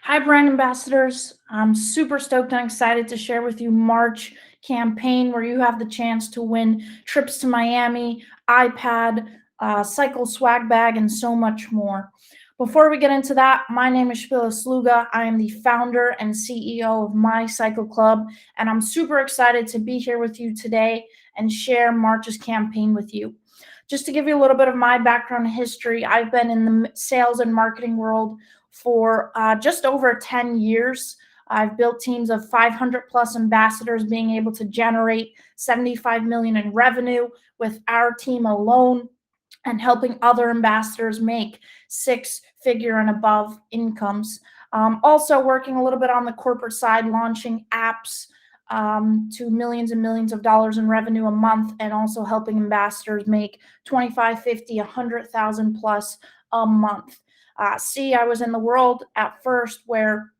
Hi, brand ambassadors. I'm super stoked and excited to share with you March campaign where you have the chance to win trips to Miami, iPad, cycle swag bag, and so much more. Before we get into that, my name is Shpila Sluga. I am the founder and CEO of My Cycle Club, and I'm super excited to be here with you today and share March's campaign with you. Just to give you a little bit of my background history, I've been in the sales and marketing world for just over 10 years. I've built teams of 500 plus ambassadors being able to generate 75 million in revenue with our team alone and helping other ambassadors make six-figure and above incomes. Also working a little bit on the corporate side, launching apps to millions and millions of dollars in revenue a month, and also helping ambassadors make 25, 50, 100,000 plus a month. I was in the world at first where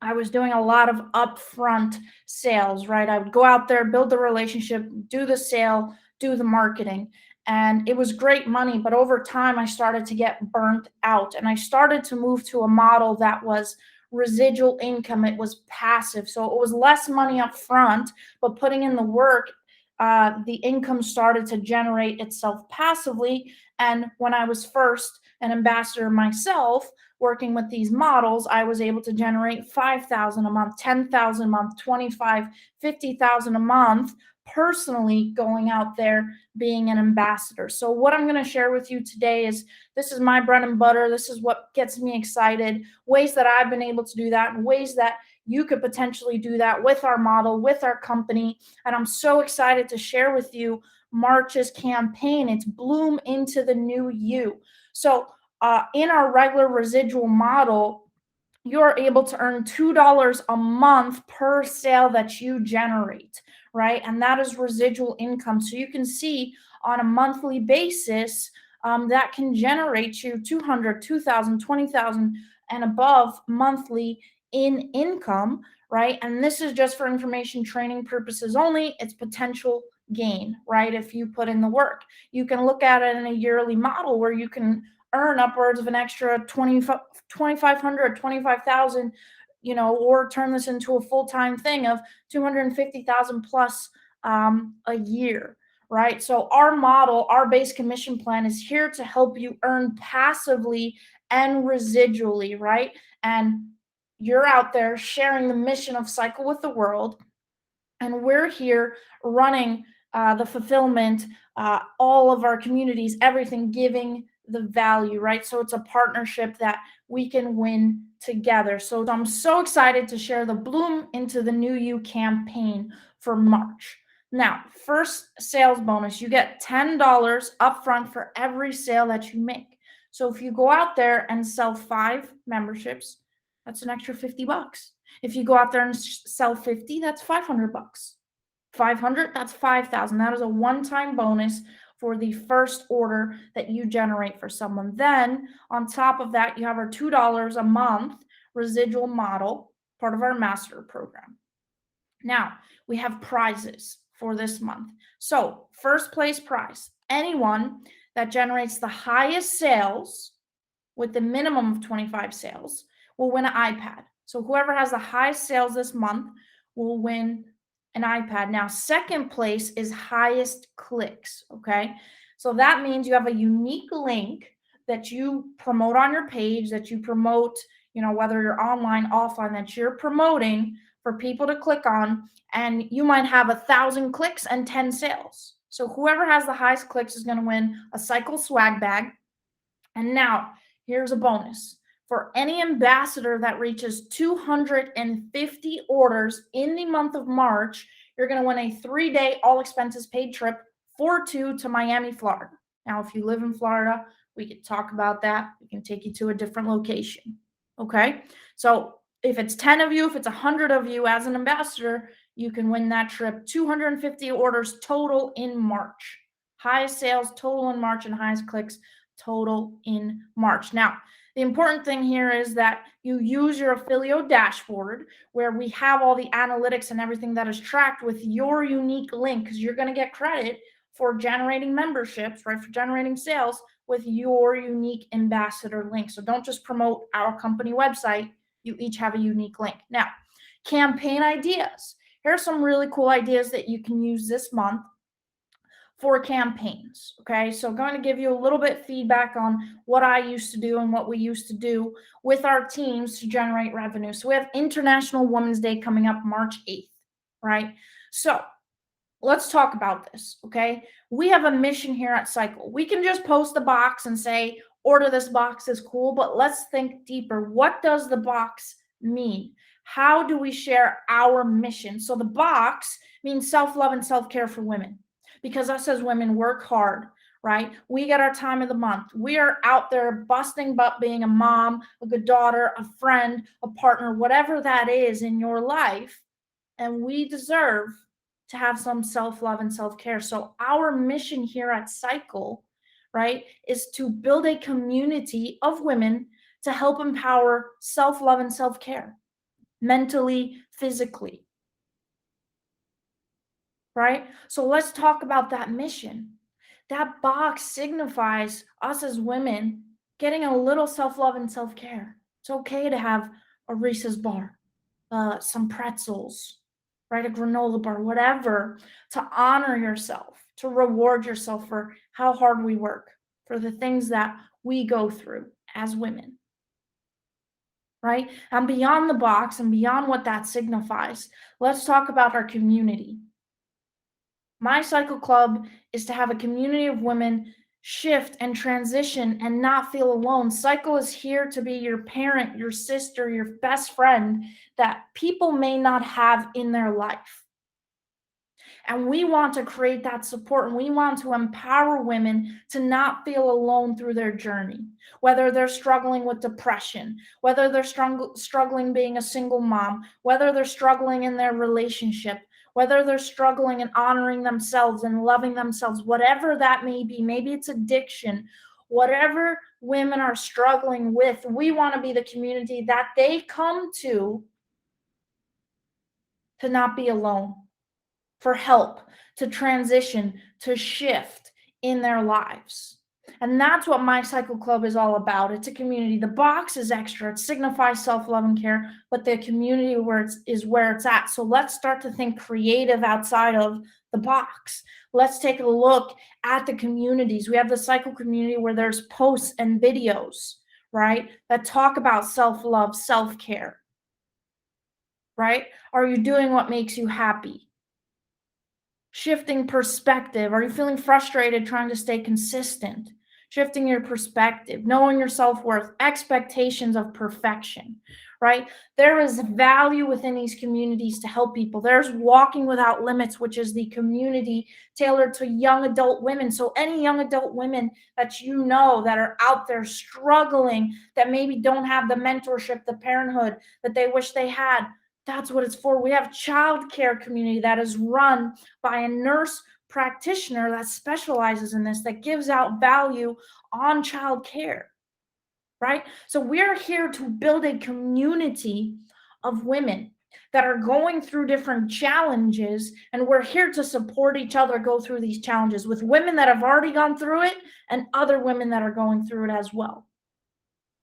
I was doing a lot of upfront sales, right? I would go out there, build the relationship, do the sale, do the marketing. And it was great money. But over time, I started to get burnt out. And I started to move to a model that was residual income. It was passive. So it was less money up front, but putting in the work, the income started to generate itself passively. And when I was first an ambassador myself, working with these models, I was able to generate 5,000 a month, 10,000 a month, 25, 50,000 a month personally going out there being an ambassador. So what I'm going to share with you today is this is my bread and butter. This is what gets me excited, ways that I've been able to do that, and ways that you could potentially do that with our model, with our company. And I'm so excited to share with you March's campaign. It's Bloom into the New You. So in our regular residual model, you're able to earn $2 a month per sale that you generate, right? And that is residual income. So you can see on a monthly basis that can generate you 200, 2,000, 20,000 and above monthly in income, right? And this is just for information training purposes only. It's potential gain, right? If you put in the work, you can look at it in a yearly model where you can earn upwards of an extra 2,500, 25,000, or turn this into a full-time thing of 250,000 plus a year, right? So our model, our base commission plan is here to help you earn passively and residually, right? And you're out there sharing the mission of Cycle with the World, and we're here running the fulfillment, all of our communities, everything, giving the value, right? So it's a partnership that we can win together. So I'm so excited to share the Bloom into the New You campaign for March. Now, first sales bonus, you get $10 upfront for every sale that you make. So if you go out there and sell 5 memberships, that's an extra $50. If you go out there and sell 50, that's $500. 500, that's 5,000. That is a one-time bonus for the first order that you generate for someone. Then on top of that, you have our $2 a month residual model, part of our master program. Now we have prizes for this month. So first place prize, anyone that generates the highest sales with the minimum of 25 sales will win an iPad. So whoever has the highest sales this month will win an iPad. Now, second place is highest clicks, okay? So that means you have a unique link that you promote on your page, that you promote, whether you're online, offline, that you're promoting for people to click on, and you might have 1,000 clicks and 10 sales. So whoever has the highest clicks is going to win a Cycle swag bag. And now, here's a bonus. For any ambassador that reaches 250 orders in the month of March, you're going to win a 3-day all expenses paid trip for 2 to Miami, Florida. Now, if you live in Florida, we could talk about that. We can take you to a different location. Okay. So if it's 10 of you, if it's 100 of you as an ambassador, you can win that trip. 250 orders total in March. Highest sales total in March and highest clicks total in March. Now, the important thing here is that you use your Affilio dashboard where we have all the analytics and everything that is tracked with your unique link, because you're going to get credit for generating memberships, right? For generating sales with your unique ambassador link. So don't just promote our company website. You each have a unique link. Now, campaign ideas. Here are some really cool ideas that you can use this month for campaigns. Okay, so I'm going to give you a little bit feedback on what I used to do and what we used to do with our teams to generate revenue. So we have International Women's Day coming up March 8th, right? So let's talk about this. Okay, we have a mission here at Cycle. We can just post the box and say order this box is cool, but let's think deeper. What does the box mean? How do we share our mission? So the box means self-love and self-care for women, because us as women work hard, right? We get our time of the month. We are out there busting butt being a mom, a good daughter, a friend, a partner, whatever that is in your life, and we deserve to have some self-love and self-care. So our mission here at Cycle, right, is to build a community of women to help empower self-love and self-care, mentally, physically, right? So let's talk about that mission. That box signifies us as women getting a little self-love and self-care. It's okay to have a Reese's bar, some pretzels, right? A granola bar, whatever, to honor yourself, to reward yourself for how hard we work, for the things that we go through as women, right? And beyond the box and beyond what that signifies, let's talk about our community. My Cycle Club is to have a community of women shift and transition and not feel alone. Cycle is here to be your parent, your sister, your best friend that people may not have in their life. And we want to create that support, and we want to empower women to not feel alone through their journey, whether they're struggling with depression, whether they're struggling being a single mom, whether they're struggling in their relationship, whether they're struggling in honoring themselves and loving themselves, whatever that may be. Maybe it's addiction. Whatever women are struggling with, we want to be the community that they come to not be alone, for help, to transition, to shift in their lives. And that's what my Cycle Club is all about. It's a community. The box is extra. It signifies self-love and care, but the community is where it's at. So let's start to think creative outside of the box. Let's take a look at the communities. We have the Cycle community where there's posts and videos, right, that talk about self-love, self-care, right? Are you doing what makes you happy? Shifting perspective. Are you feeling frustrated trying to stay consistent? Shifting your perspective, knowing your self-worth, expectations of perfection, right? There is value within these communities to help people. There's Walking Without Limits, which is the community tailored to young adult women. So any young adult women that you know that are out there struggling, that maybe don't have the mentorship, the parenthood that they wish they had, that's what it's for. We have childcare community that is run by a nurse practitioner that specializes in this, that gives out value on childcare, right? So we're here to build a community of women that are going through different challenges, and we're here to support each other go through these challenges with women that have already gone through it and other women that are going through it as well,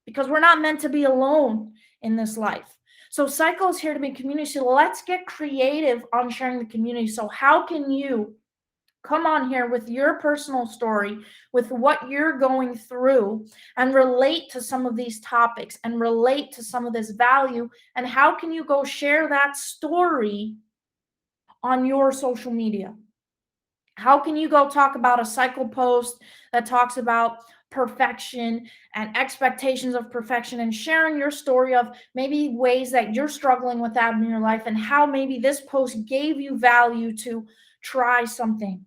because we're not meant to be alone in this life. So Cycle is here to be community. So let's get creative on sharing the community. So how can you come on here with your personal story, with what you're going through, and relate to some of these topics and relate to some of this value? And how can you go share that story on your social media? How can you go talk about a Cycle post that talks about perfection and expectations of perfection, and sharing your story of maybe ways that you're struggling with that in your life, and how maybe this post gave you value to try something,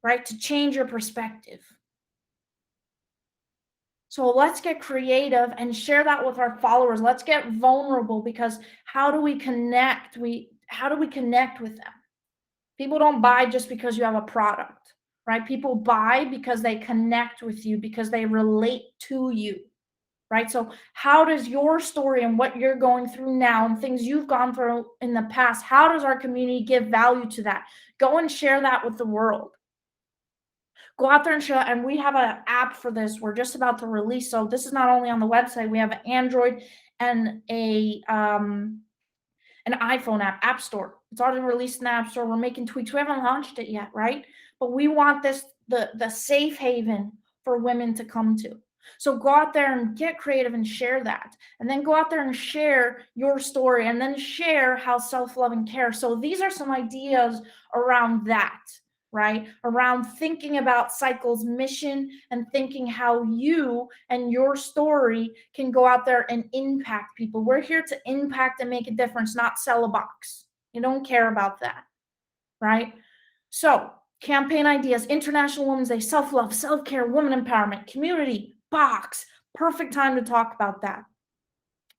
right? To change your perspective. So let's get creative and share that with our followers. Let's get vulnerable, because how do we connect? How do we connect with them? People don't buy just because you have a product, right? People buy because they connect with you, because they relate to you, right? So how does your story and what you're going through now and things you've gone through in the past, how does our community give value to that? Go and share that with the world. Go out there and share. And we have an app for this we're just about to release. So this is not only on the website, we have an Android and an iPhone app store. It's already released in the App Store. We're making tweaks. We haven't launched it yet, right? But we want this the safe haven for women to come to. So go out there and get creative and share that. And then go out there and share your story and then share how self-love and care. So these are some ideas around that, right? Around thinking about Cycle's mission and thinking how you and your story can go out there and impact people. We're here to impact and make a difference, not sell a box. You don't care about that, right? So, campaign ideas, International Women's Day, self-love, self-care, women empowerment, community, box. Perfect time to talk about that,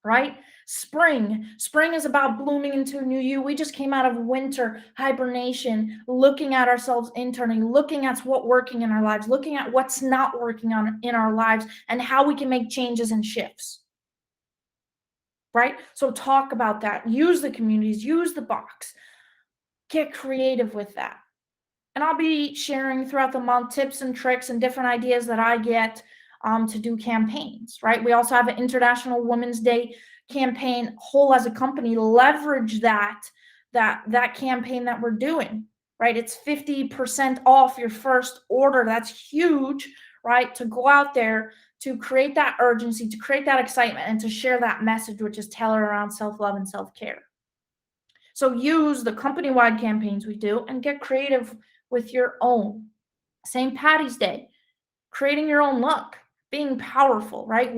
right? Spring is about blooming into a new you. We just came out of winter hibernation, looking at ourselves internally, looking at what's working in our lives, looking at what's not working in our lives, and how we can make changes and shifts, right? So talk about that. Use the communities, use the box, get creative with that. And I'll be sharing throughout the month tips and tricks and different ideas that I get to do campaigns, right? We also have an International Women's Day campaign whole as a company. Leverage that campaign that we're doing, right? It's 50% off your first order. That's huge, right? To go out there, to create that urgency, to create that excitement, and to share that message, which is tailored around self-love and self-care. So use the company-wide campaigns we do and get creative with your own. St. Patty's Day, creating your own look, being powerful, right?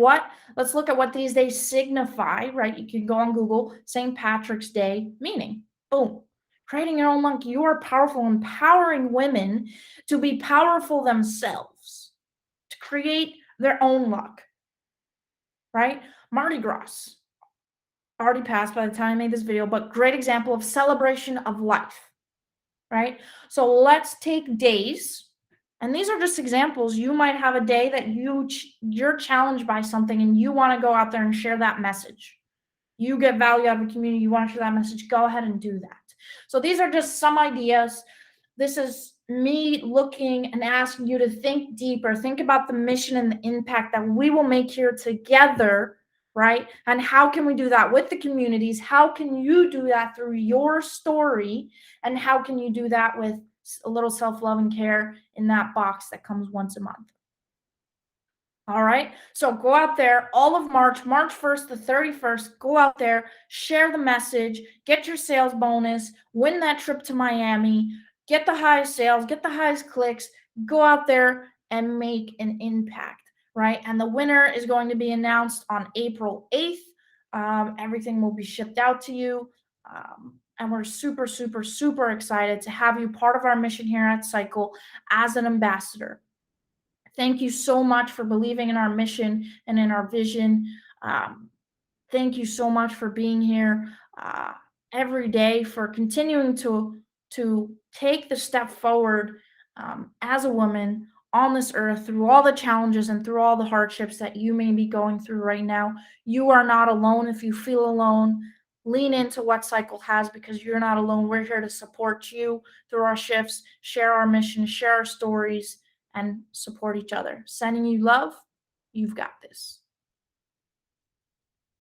Let's look at what these days signify, right? You can go on Google, St. Patrick's Day meaning. Boom. Creating your own look. You are powerful, empowering women to be powerful themselves, to create their own look, right? Mardi Gras already passed by the time I made this video, but great example of celebration of life, right? So let's take days, and these are just examples. You might have a day that you're challenged by something and you want to go out there and share that message. You get value out of the community, you want to share that message, go ahead and do that. So these are just some ideas. This is me looking and asking you to think deeper, think about the mission and the impact that we will make here together, right? And how can we do that with the communities? How can you do that through your story? And how can you do that with a little self-love and care in that box that comes once a month? All right. So go out there all of March 1st to 31st, go out there, share the message, get your sales bonus, win that trip to Miami, get the highest sales, get the highest clicks, go out there and make an impact, right? And the winner is going to be announced on April 8th. Everything will be shipped out to you. And we're super, super, super excited to have you part of our mission here at Cycle as an ambassador. Thank you so much for believing in our mission and in our vision. Thank you so much for being here every day, for continuing to take the step forward as a woman on this earth through all the challenges and through all the hardships that you may be going through right now. You are not alone. If you feel alone, lean into what Cycle has, because you're not alone. We're here to support you through our shifts, share our mission, share our stories, and support each other. Sending you love. You've got this.